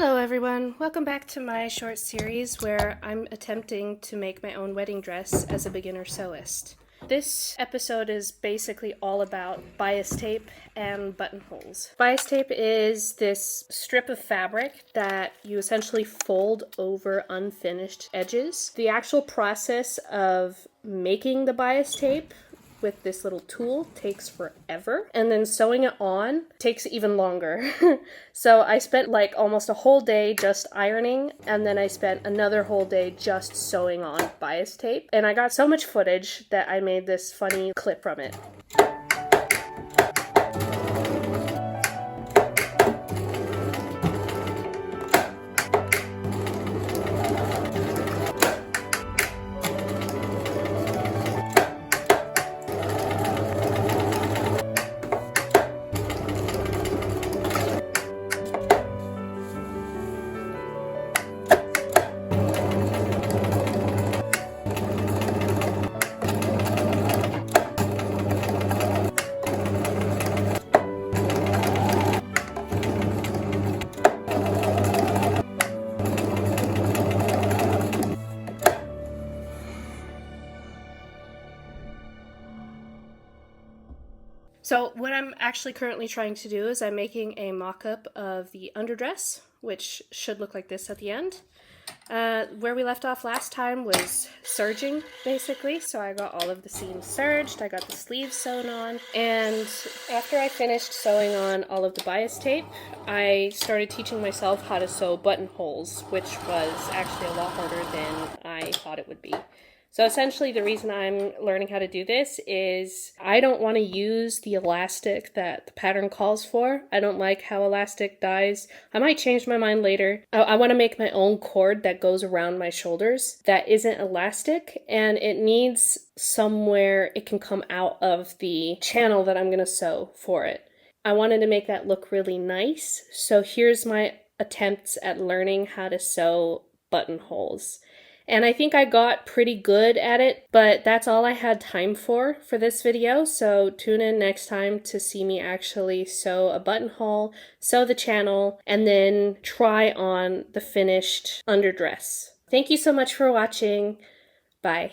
Hello everyone, welcome back to my short series where I'm attempting to make my own wedding dress as a beginner sewist. This episode is basically all about bias tape and buttonholes. Bias tape is this strip of fabric that you essentially fold over unfinished edges. The actual process of making the bias tape with this little tool takes forever, and then sewing it on takes even longer. So I spent like almost a whole day just ironing, and then I spent another whole day just sewing on bias tape, and I got so much footage that I made this funny clip from it. So what I'm actually currently trying to do is I'm making a mock-up of the underdress, which should look like this at the end. Where we left off last time was serging, basically, so I got all of the seams serged, I got the sleeves sewn on, and after I finished sewing on all of the bias tape, I started teaching myself how to sew buttonholes, which was actually a lot harder than I thought it would be. So essentially the reason I'm learning how to do this is I don't want to use the elastic that the pattern calls for. I don't like how elastic dies. I might change my mind later. I want to make my own cord that goes around my shoulders that isn't elastic, and it needs somewhere it can come out of the channel that I'm going to sew for it. I wanted to make that look really nice, so here's my attempts at learning how to sew buttonholes. And I think I got pretty good at it, but that's all I had time for this video, so tune in next time to see me actually sew a buttonhole, sew the channel, and then try on the finished underdress. Thank you so much for watching. Bye.